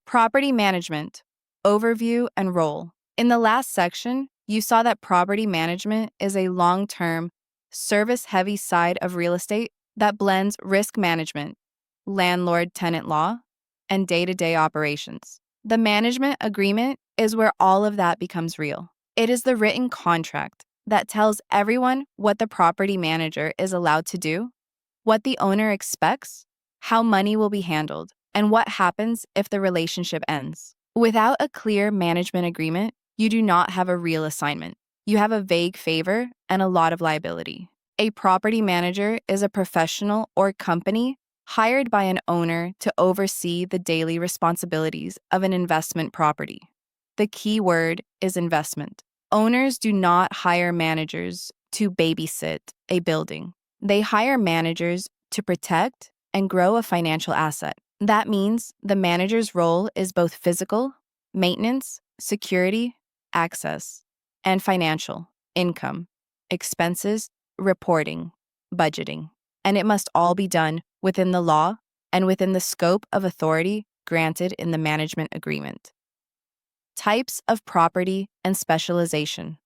Property management, overview, and role. In the last section, you saw that property management is a long-term, service-heavy side of real estate that blends risk management, landlord-tenant law, and day-to-day operations. The management agreement is where all of that becomes real. It is the written contract that tells everyone what the property manager is allowed to do, what the owner expects, how money will be handled, and what happens if the relationship ends. Without a clear management agreement, you do not have a real assignment. You have a vague favor and a lot of liability. A property manager is a professional or company hired by an owner to oversee the daily responsibilities of an investment property. The key word is investment. Owners do not hire managers to babysit a building. They hire managers to protect and grow a financial asset. That means the manager's role is both physical, maintenance, security, access, and financial, income, expenses, reporting, budgeting. And it must all be done within the law and within the scope of authority granted in the management agreement. Types of property and specialization.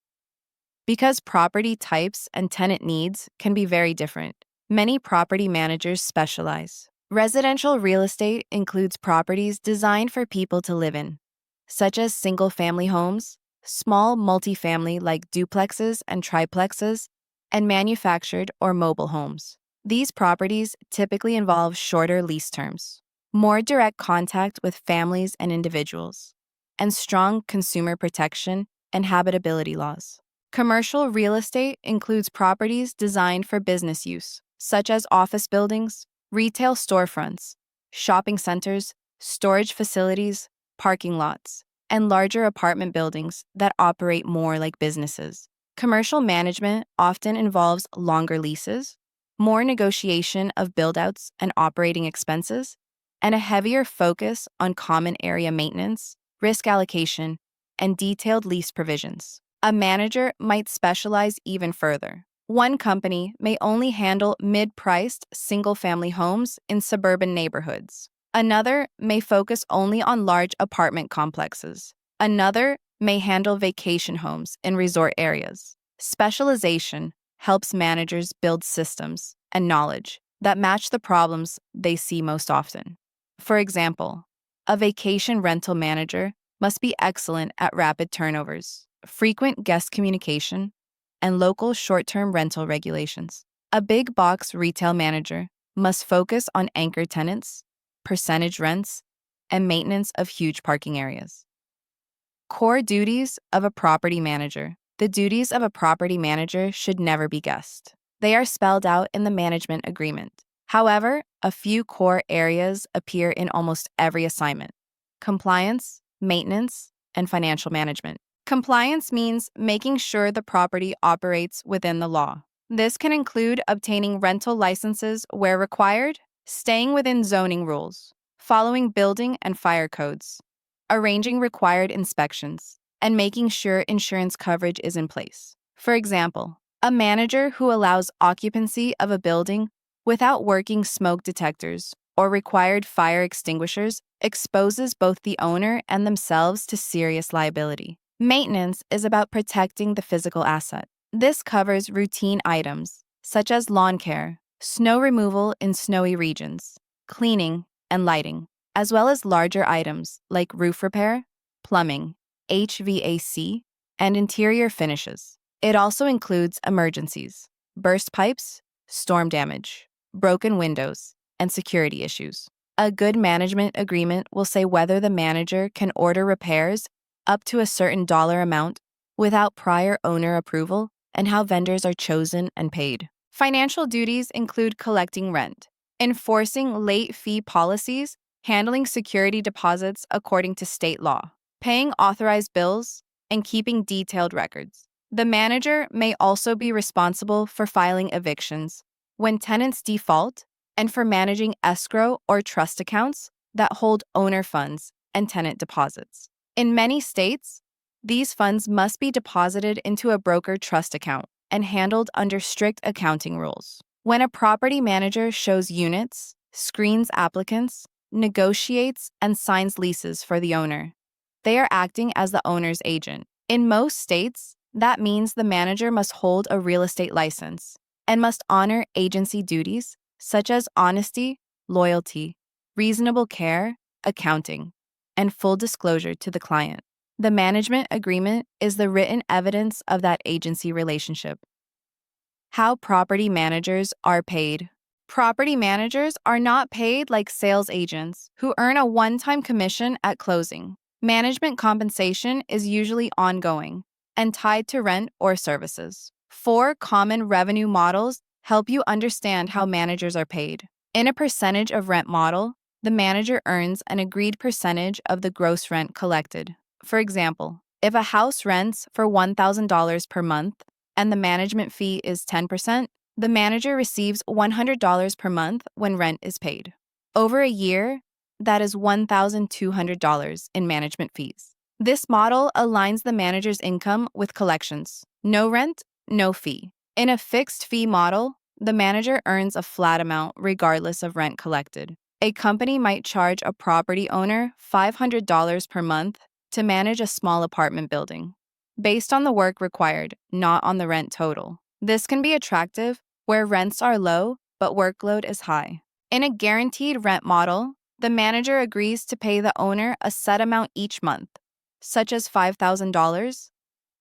Because property types and tenant needs can be very different, many property managers specialize. Residential real estate includes properties designed for people to live in, such as single-family homes, small multifamily like duplexes and triplexes, and manufactured or mobile homes. These properties typically involve shorter lease terms, more direct contact with families and individuals, and strong consumer protection and habitability laws. Commercial real estate includes properties designed for business use, such as office buildings, retail storefronts, shopping centers, storage facilities, parking lots, and larger apartment buildings that operate more like businesses. Commercial management often involves longer leases, more negotiation of build-outs and operating expenses, and a heavier focus on common area maintenance, risk allocation, and detailed lease provisions. A manager might specialize even further. One company may only handle mid-priced single-family homes in suburban neighborhoods. Another may focus only on large apartment complexes. Another may handle vacation homes in resort areas. Specialization helps managers build systems and knowledge that match the problems they see most often. For example, a vacation rental manager must be excellent at rapid turnovers, frequent guest communication, and local short-term rental regulations. A big box retail manager must focus on anchor tenants, percentage rents, and maintenance of huge parking areas. Core duties of a property manager. The duties of a property manager should never be guessed. They are spelled out in the management agreement. However, a few core areas appear in almost every assignment: compliance, maintenance, and financial management. Compliance means making sure the property operates within the law. This can include obtaining rental licenses where required, staying within zoning rules, following building and fire codes, arranging required inspections, and making sure insurance coverage is in place. For example, a manager who allows occupancy of a building without working smoke detectors or required fire extinguishers exposes both the owner and themselves to serious liability. Maintenance is about protecting the physical asset. This covers routine items such as lawn care, snow removal in snowy regions, cleaning, and lighting, as well as larger items like roof repair, plumbing, HVAC, and interior finishes. It also includes emergencies, burst pipes, storm damage, broken windows, and security issues. A good management agreement will say whether the manager can order repairs up to a certain dollar amount without prior owner approval and how vendors are chosen and paid. Financial duties include collecting rent, enforcing late fee policies, handling security deposits according to state law, paying authorized bills, and keeping detailed records. The manager may also be responsible for filing evictions when tenants default and for managing escrow or trust accounts that hold owner funds and tenant deposits. In many states, these funds must be deposited into a broker trust account and handled under strict accounting rules. When a property manager shows units, screens applicants, negotiates, and signs leases for the owner. They are acting as the owner's agent. In most states, that means the manager must hold a real estate license and must honor agency duties such as honesty, loyalty, reasonable care, accounting, and full disclosure to the client. The management agreement is the written evidence of that agency relationship. How property managers are paid. Property managers are not paid like sales agents who earn a one-time commission at closing. Management compensation is usually ongoing and tied to rent or services. 4 common revenue models help you understand how managers are paid. In a percentage of rent model, the manager earns an agreed percentage of the gross rent collected. For example, if a house rents for $1,000 per month and the management fee is 10%, the manager receives $100 per month when rent is paid. Over a year, that is $1,200 in management fees. This model aligns the manager's income with collections. No rent, no fee. In a fixed fee model, the manager earns a flat amount regardless of rent collected. A company might charge a property owner $500 per month to manage a small apartment building, based on the work required, not on the rent total. This can be attractive where rents are low but workload is high. In a guaranteed rent model, the manager agrees to pay the owner a set amount each month, such as $5,000,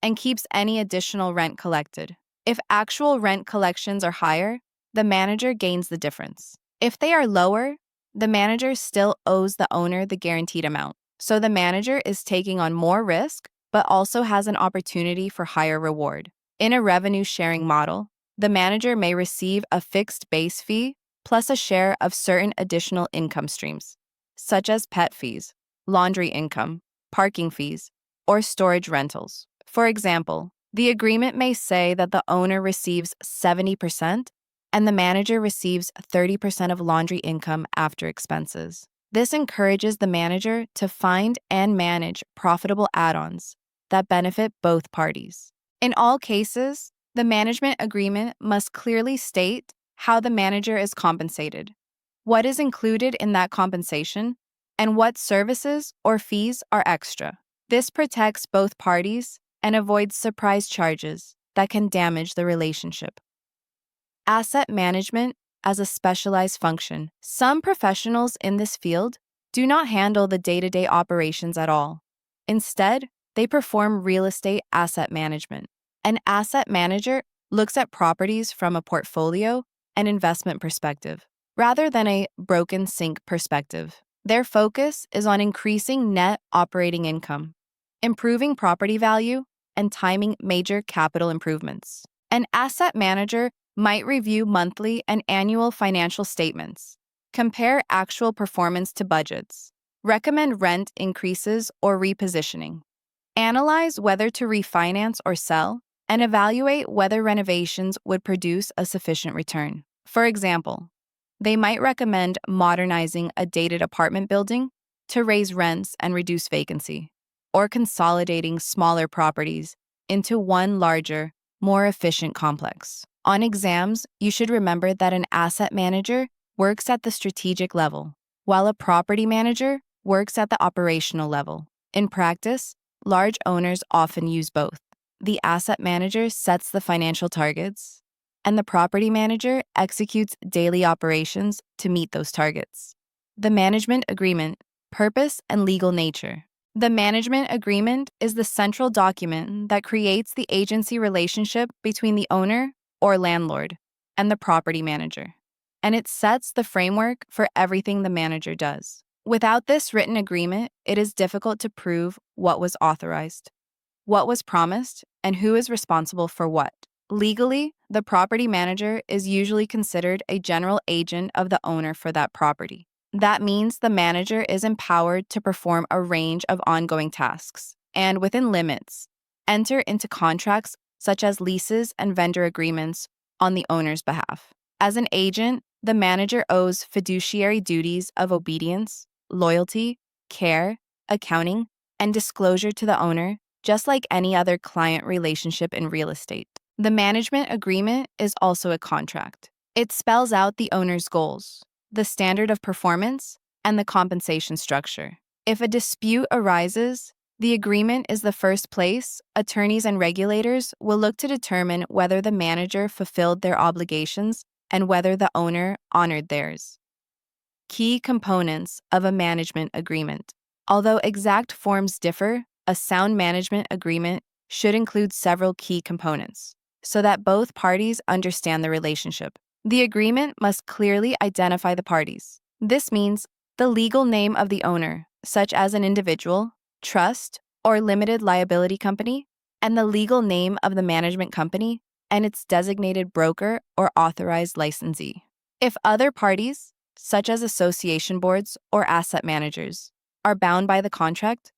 and keeps any additional rent collected. If actual rent collections are higher, the manager gains the difference. If they are lower, the manager still owes the owner the guaranteed amount. So the manager is taking on more risk, but also has an opportunity for higher reward. In a revenue sharing model, the manager may receive a fixed base fee plus a share of certain additional income streams, such as pet fees, laundry income, parking fees, or storage rentals. For example, the agreement may say that the owner receives 70% and the manager receives 30% of laundry income after expenses. This encourages the manager to find and manage profitable add-ons that benefit both parties. In all cases, the management agreement must clearly state how the manager is compensated, what is included in that compensation, and what services or fees are extra. This protects both parties and avoids surprise charges that can damage the relationship. Asset management as a specialized function. Some professionals in this field do not handle the day-to-day operations at all. Instead, they perform real estate asset management. An asset manager looks at properties from a portfolio and investment perspective, rather than a broken sink perspective. Their focus is on increasing net operating income, improving property value, and timing major capital improvements. An asset manager might review monthly and annual financial statements, compare actual performance to budgets, recommend rent increases or repositioning, analyze whether to refinance or sell, and evaluate whether renovations would produce a sufficient return. For example, they might recommend modernizing a dated apartment building to raise rents and reduce vacancy, or consolidating smaller properties into one larger, more efficient complex. On exams, you should remember that an asset manager works at the strategic level, while a property manager works at the operational level. In practice, large owners often use both. The asset manager sets the financial targets, and the property manager executes daily operations to meet those targets. The management agreement, purpose and legal nature. The management agreement is the central document that creates the agency relationship between the owner or landlord and the property manager, and it sets the framework for everything the manager does. Without this written agreement, it is difficult to prove what was authorized, what was promised, and who is responsible for what. Legally, the property manager is usually considered a general agent of the owner for that property. That means the manager is empowered to perform a range of ongoing tasks, and within limits, enter into contracts such as leases and vendor agreements on the owner's behalf. As an agent, the manager owes fiduciary duties of obedience, loyalty, care, accounting, and disclosure to the owner, just like any other client relationship in real estate. The management agreement is also a contract. It spells out the owner's goals, the standard of performance, and the compensation structure. If a dispute arises, the agreement is the first place attorneys and regulators will look to determine whether the manager fulfilled their obligations and whether the owner honored theirs. Key components of a management agreement. Although exact forms differ, a sound management agreement should include several key components so that both parties understand the relationship. The agreement must clearly identify the parties. This means the legal name of the owner, such as an individual, trust, or limited liability company, and the legal name of the management company and its designated broker or authorized licensee. If other parties, such as association boards or asset managers, are bound by the contract,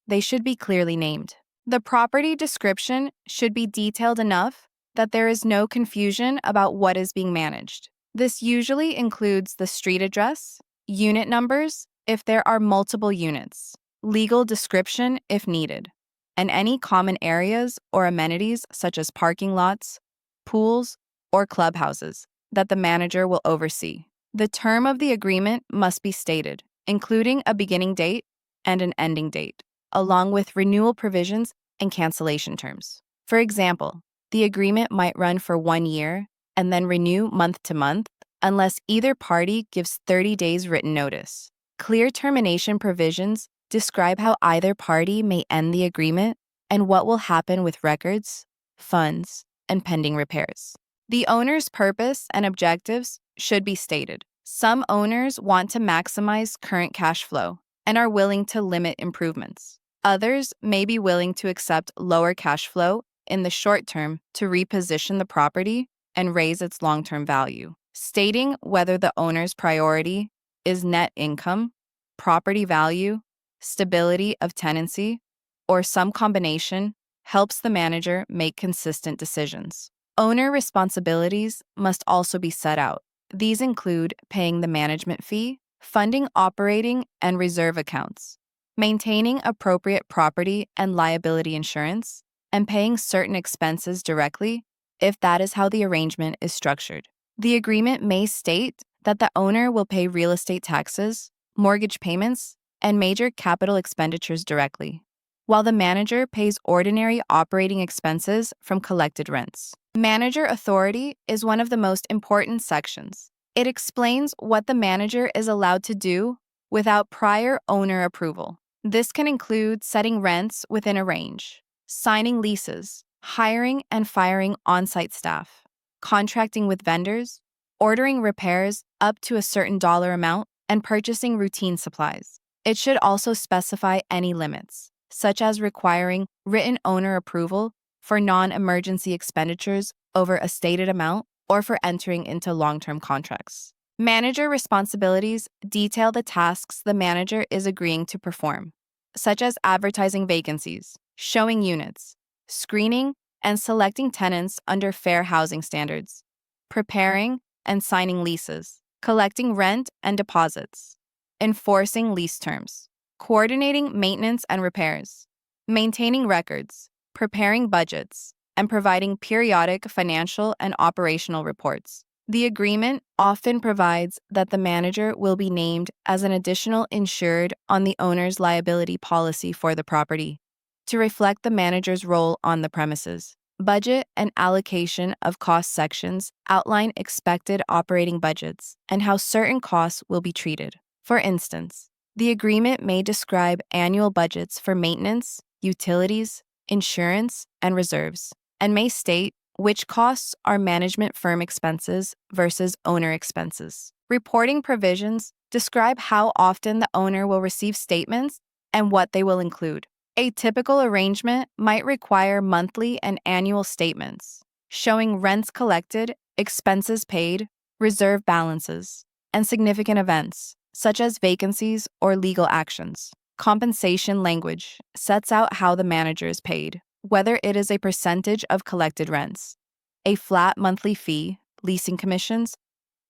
they should be clearly named. The property description should be detailed enough that there is no confusion about what is being managed. This usually includes the street address, unit numbers if there are multiple units, legal description if needed, and any common areas or amenities such as parking lots, pools, or clubhouses that the manager will oversee. The term of the agreement must be stated, including a beginning date and an ending date, along with renewal provisions and cancellation terms. For example, the agreement might run for 1 year and then renew month to month unless either party gives 30 days written notice. Clear termination provisions describe how either party may end the agreement and what will happen with records, funds, and pending repairs. The owner's purpose and objectives should be stated. Some owners want to maximize current cash flow and are willing to limit improvements. Others may be willing to accept lower cash flow in the short term to reposition the property and raise its long-term value. Stating whether the owner's priority is net income, property value, stability of tenancy, or some combination helps the manager make consistent decisions. Owner responsibilities must also be set out. These include paying the management fee, funding operating and reserve accounts, maintaining appropriate property and liability insurance, and paying certain expenses directly if that is how the arrangement is structured. The agreement may state that the owner will pay real estate taxes, mortgage payments, and major capital expenditures directly, while the manager pays ordinary operating expenses from collected rents. Manager authority is one of the most important sections. It explains what the manager is allowed to do without prior owner approval. This can include setting rents within a range, signing leases, hiring and firing on-site staff, contracting with vendors, ordering repairs up to a certain dollar amount, and purchasing routine supplies. It should also specify any limits, such as requiring written owner approval for non-emergency expenditures over a stated amount or for entering into long-term contracts. Manager responsibilities detail the tasks the manager is agreeing to perform, such as advertising vacancies, showing units, screening and selecting tenants under fair housing standards, preparing and signing leases, collecting rent and deposits, enforcing lease terms, coordinating maintenance and repairs, maintaining records, preparing budgets, and providing periodic financial and operational reports. The agreement often provides that the manager will be named as an additional insured on the owner's liability policy for the property to reflect the manager's role on the premises. Budget and allocation of cost sections outline expected operating budgets and how certain costs will be treated. For instance, the agreement may describe annual budgets for maintenance, utilities, insurance, and reserves, and may state which costs are management firm expenses versus owner expenses. Reporting provisions describe how often the owner will receive statements and what they will include. A typical arrangement might require monthly and annual statements, showing rents collected, expenses paid, reserve balances, and significant events, such as vacancies or legal actions. Compensation language sets out how the manager is paid, whether it is a percentage of collected rents, a flat monthly fee, leasing commissions,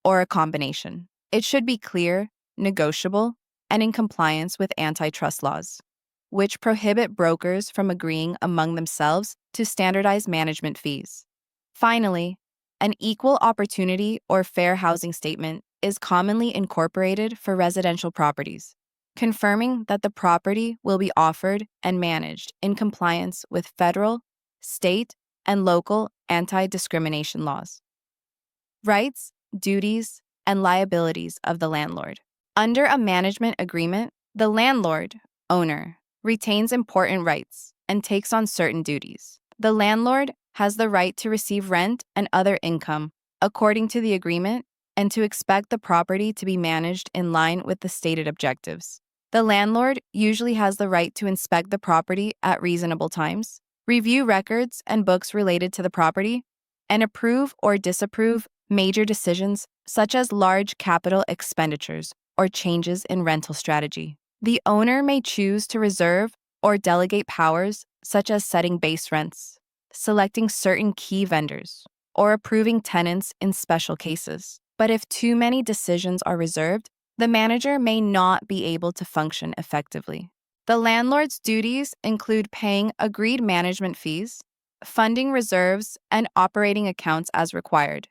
or a combination. It should be clear, negotiable, and in compliance with antitrust laws, which prohibit brokers from agreeing among themselves to standardize management fees. Finally, an equal opportunity or fair housing statement is commonly incorporated for residential properties, confirming that the property will be offered and managed in compliance with federal, state, and local anti-discrimination laws. Rights, duties, and liabilities of the landlord. Under a management agreement, the landlord, owner, retains important rights and takes on certain duties. The landlord has the right to receive rent and other income according to the agreement and to expect the property to be managed in line with the stated objectives. The landlord usually has the right to inspect the property at reasonable times, review records and books related to the property, and approve or disapprove major decisions such as large capital expenditures or changes in rental strategy. The owner may choose to reserve or delegate powers such as setting base rents, selecting certain key vendors, or approving tenants in special cases. But if too many decisions are reserved, the manager may not be able to function effectively. The landlord's duties include paying agreed management fees, funding reserves and operating accounts as required,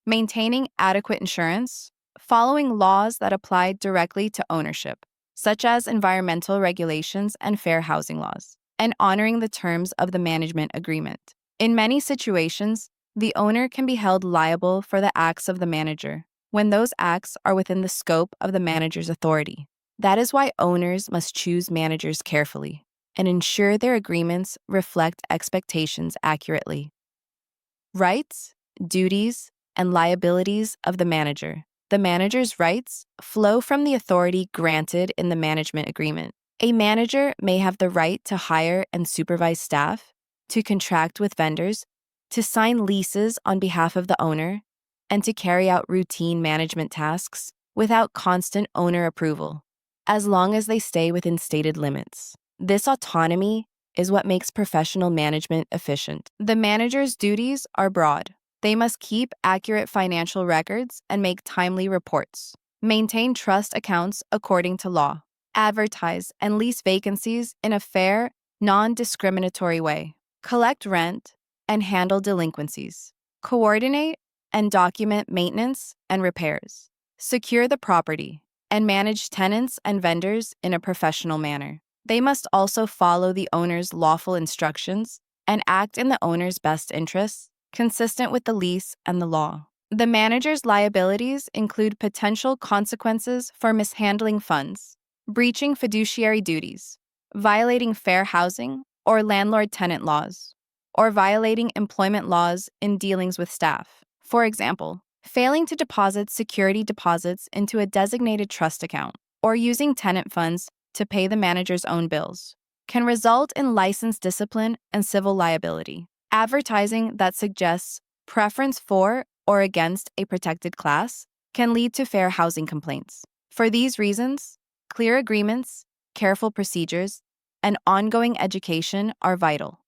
maintaining adequate insurance, following laws that apply directly to ownership, such as environmental regulations and fair housing laws, and honoring the terms of the management agreement. In many situations, the owner can be held liable for the acts of the manager when those acts are within the scope of the manager's authority. That is why owners must choose managers carefully and ensure their agreements reflect expectations accurately. Rights, duties, and liabilities of the manager. The manager's rights flow from the authority granted in the management agreement. A manager may have the right to hire and supervise staff, to contract with vendors, to sign leases on behalf of the owner, and to carry out routine management tasks without constant owner approval, as long as they stay within stated limits. This autonomy is what makes professional management efficient. The manager's duties are broad. They must keep accurate financial records and make timely reports, maintain trust accounts according to law, advertise and lease vacancies in a fair, non-discriminatory way, collect rent and handle delinquencies, coordinate and document maintenance and repairs, secure the property, and manage tenants and vendors in a professional manner. They must also follow the owner's lawful instructions and act in the owner's best interests, consistent with the lease and the law. The manager's liabilities include potential consequences for mishandling funds, breaching fiduciary duties, violating fair housing or landlord-tenant laws, or violating employment laws in dealings with staff. For example, failing to deposit security deposits into a designated trust account or using tenant funds to pay the manager's own bills can result in license discipline and civil liability. Advertising that suggests preference for or against a protected class can lead to fair housing complaints. For these reasons, clear agreements, careful procedures, and ongoing education are vital.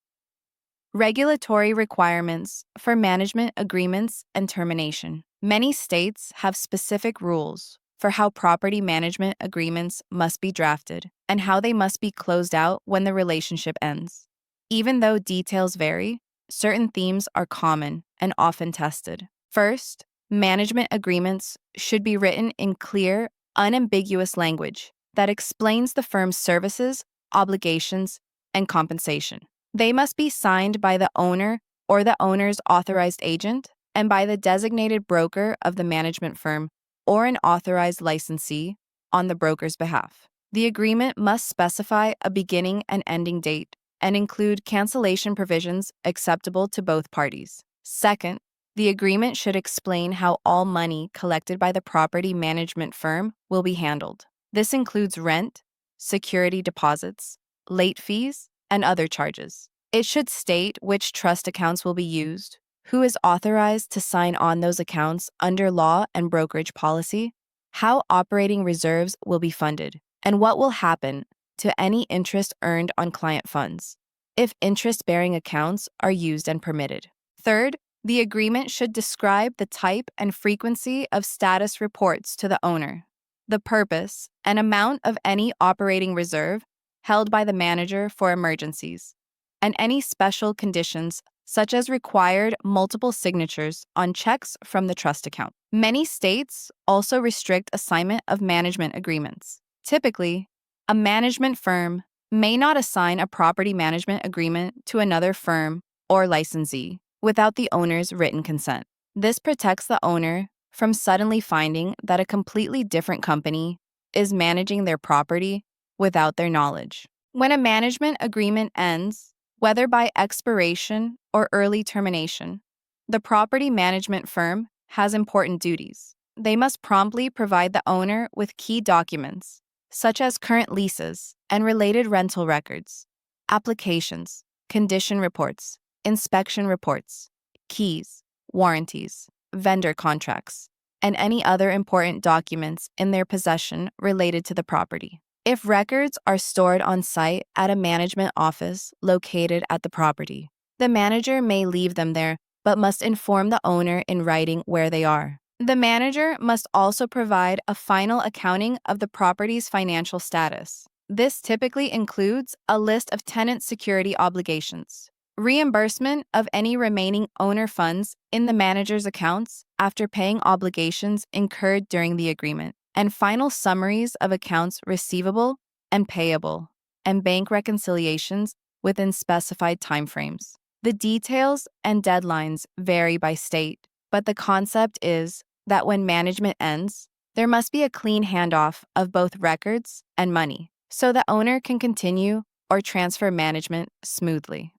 Regulatory requirements for management agreements and termination. Many states have specific rules for how property management agreements must be drafted and how they must be closed out when the relationship ends. Even though details vary, certain themes are common and often tested. First, management agreements should be written in clear, unambiguous language that explains the firm's services, obligations, and compensation. They must be signed by the owner or the owner's authorized agent and by the designated broker of the management firm or an authorized licensee on the broker's behalf. The agreement must specify a beginning and ending date and include cancellation provisions acceptable to both parties. Second, the agreement should explain how all money collected by the property management firm will be handled. This includes rent, security deposits, late fees, and other charges. It should state which trust accounts will be used, who is authorized to sign on those accounts under law and brokerage policy, how operating reserves will be funded, and what will happen to any interest earned on client funds, if interest-bearing accounts are used and permitted. Third, the agreement should describe the type and frequency of status reports to the owner, the purpose and amount of any operating reserve held by the manager for emergencies, and any special conditions such as required multiple signatures on checks from the trust account. Many states also restrict assignment of management agreements. Typically, a management firm may not assign a property management agreement to another firm or licensee without the owner's written consent. This protects the owner from suddenly finding that a completely different company is managing their property without their knowledge. When a management agreement ends, whether by expiration or early termination, the property management firm has important duties. They must promptly provide the owner with key documents, such as current leases and related rental records, applications, condition reports, inspection reports, keys, warranties, vendor contracts, and any other important documents in their possession related to the property. If records are stored on site at a management office located at the property, the manager may leave them there but must inform the owner in writing where they are. The manager must also provide a final accounting of the property's financial status. This typically includes a list of tenant security obligations, reimbursement of any remaining owner funds in the manager's accounts after paying obligations incurred during the agreement, and final summaries of accounts receivable and payable, and bank reconciliations within specified timeframes. The details and deadlines vary by state, but the concept is that when management ends, there must be a clean handoff of both records and money, so the owner can continue or transfer management smoothly.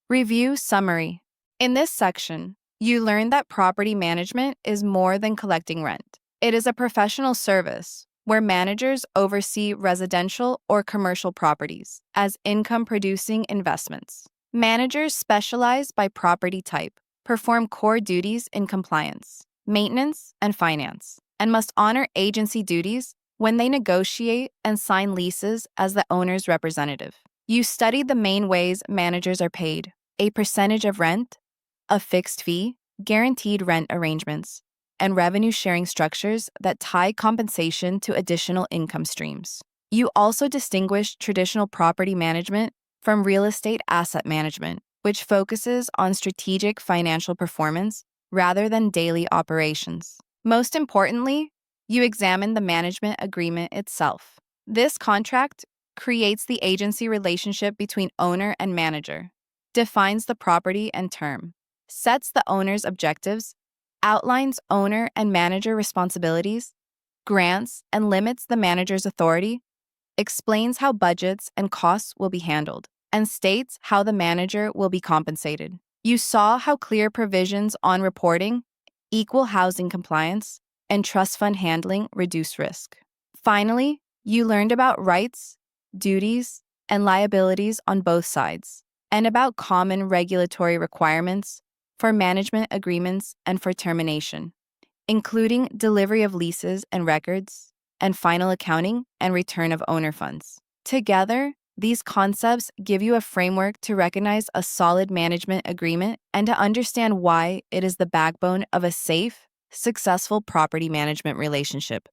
Review summary. In this section, you learn that property management is more than collecting rent. It is a professional service where managers oversee residential or commercial properties as income-producing investments. Managers specialize by property type, perform core duties in compliance, maintenance, and finance, and must honor agency duties when they negotiate and sign leases as the owner's representative. You studied the main ways managers are paid: a percentage of rent, a fixed fee, guaranteed rent arrangements, and revenue-sharing structures that tie compensation to additional income streams. You also distinguished traditional property management from real estate asset management, which focuses on strategic financial performance rather than daily operations. Most importantly, you examine the management agreement itself. This contract creates the agency relationship between owner and manager, defines the property and term, sets the owner's objectives, outlines owner and manager responsibilities, grants and limits the manager's authority, explains how budgets and costs will be handled, and states how the manager will be compensated. You saw how clear provisions on reporting, equal housing compliance, and trust fund handling reduce risk. Finally, you learned about rights, duties, and liabilities on both sides, and about common regulatory requirements for management agreements and for termination, including delivery of leases and records, and final accounting and return of owner funds. Together, these concepts give you a framework to recognize a solid management agreement and to understand why it is the backbone of a safe, successful property management relationship.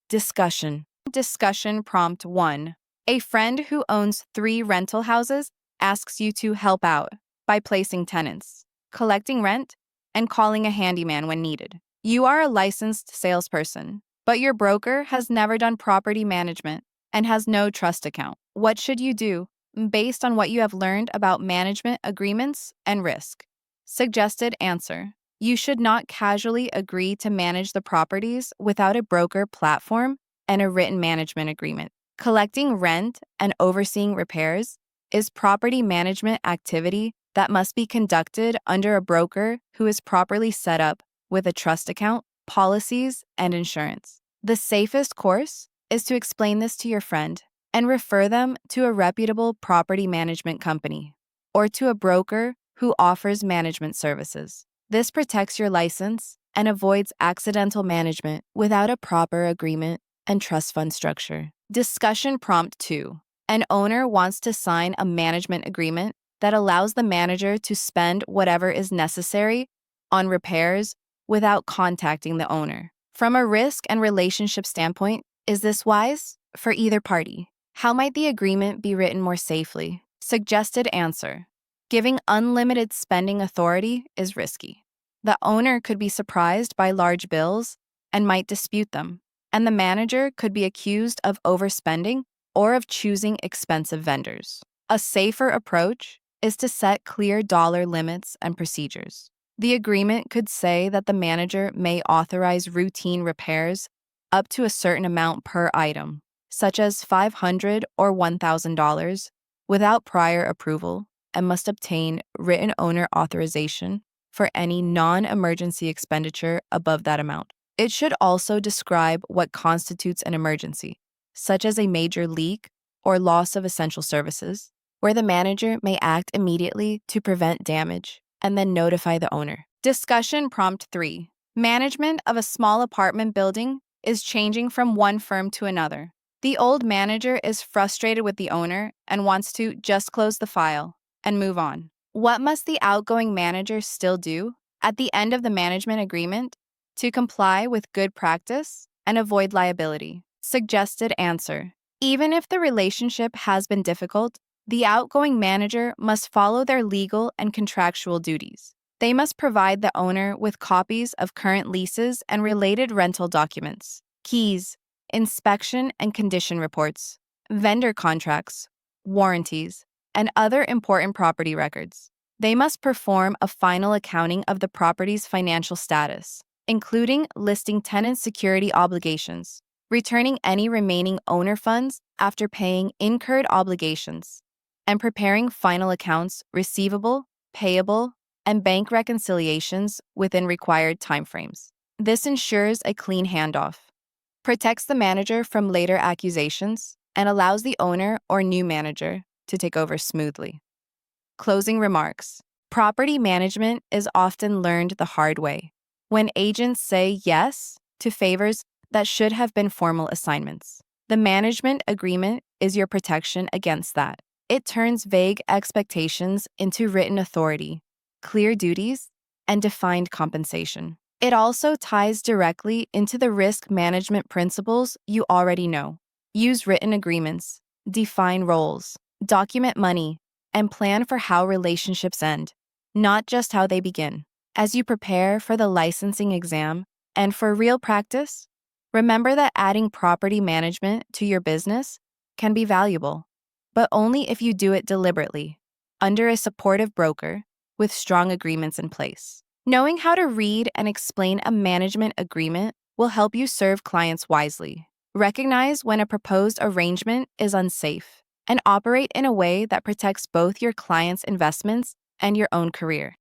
Discussion. Discussion prompt 1. A friend who owns 3 rental houses asks you to help out by placing tenants, collecting rent, and calling a handyman when needed. You are a licensed salesperson, but your broker has never done property management and has no trust account. What should you do based on what you have learned about management agreements and risk? Suggested answer. You should not casually agree to manage the properties without a broker platform and a written management agreement. Collecting rent and overseeing repairs is property management activity that must be conducted under a broker who is properly set up with a trust account, policies, and insurance. The safest course is to explain this to your friend and refer them to a reputable property management company or to a broker who offers management services. This protects your license and avoids accidental management without a proper agreement and trust fund structure. Discussion prompt 2. An owner wants to sign a management agreement that allows the manager to spend whatever is necessary on repairs without contacting the owner. From a risk and relationship standpoint, is this wise for either party? How might the agreement be written more safely? Suggested answer. Giving unlimited spending authority is risky. The owner could be surprised by large bills and might dispute them, and the manager could be accused of overspending or of choosing expensive vendors. A safer approach is to set clear dollar limits and procedures. The agreement could say that the manager may authorize routine repairs up to a certain amount per item, such as $500 or $1,000, without prior approval, and must obtain written owner authorization for any non-emergency expenditure above that amount. It should also describe what constitutes an emergency, such as a major leak or loss of essential services, where the manager may act immediately to prevent damage and then notify the owner. Discussion prompt 3. Management of a small apartment building is changing from one firm to another. The old manager is frustrated with the owner and wants to just close the file and move on. What must the outgoing manager still do at the end of the management agreement to comply with good practice and avoid liability? Suggested answer. Even if the relationship has been difficult, the outgoing manager must follow their legal and contractual duties. They must provide the owner with copies of current leases and related rental documents, keys, inspection and condition reports, vendor contracts, warranties, and other important property records. They must perform a final accounting of the property's financial status, including listing tenant security obligations, returning any remaining owner funds after paying incurred obligations, and preparing final accounts receivable, payable, and bank reconciliations within required timeframes. This ensures a clean handoff, protects the manager from later accusations, and allows the owner or new manager to take over smoothly. Closing remarks. Property management is often learned the hard way, when agents say yes to favors that should have been formal assignments. The management agreement is your protection against that. It turns vague expectations into written authority, clear duties, and defined compensation. It also ties directly into the risk management principles you already know. Use written agreements, define roles, document money, and plan for how relationships end, not just how they begin. As you prepare for the licensing exam and for real practice, remember that adding property management to your business can be valuable, but only if you do it deliberately, under a supportive broker with strong agreements in place. Knowing how to read and explain a management agreement will help you serve clients wisely. Recognize when a proposed arrangement is unsafe and operate in a way that protects both your client's investments and your own career.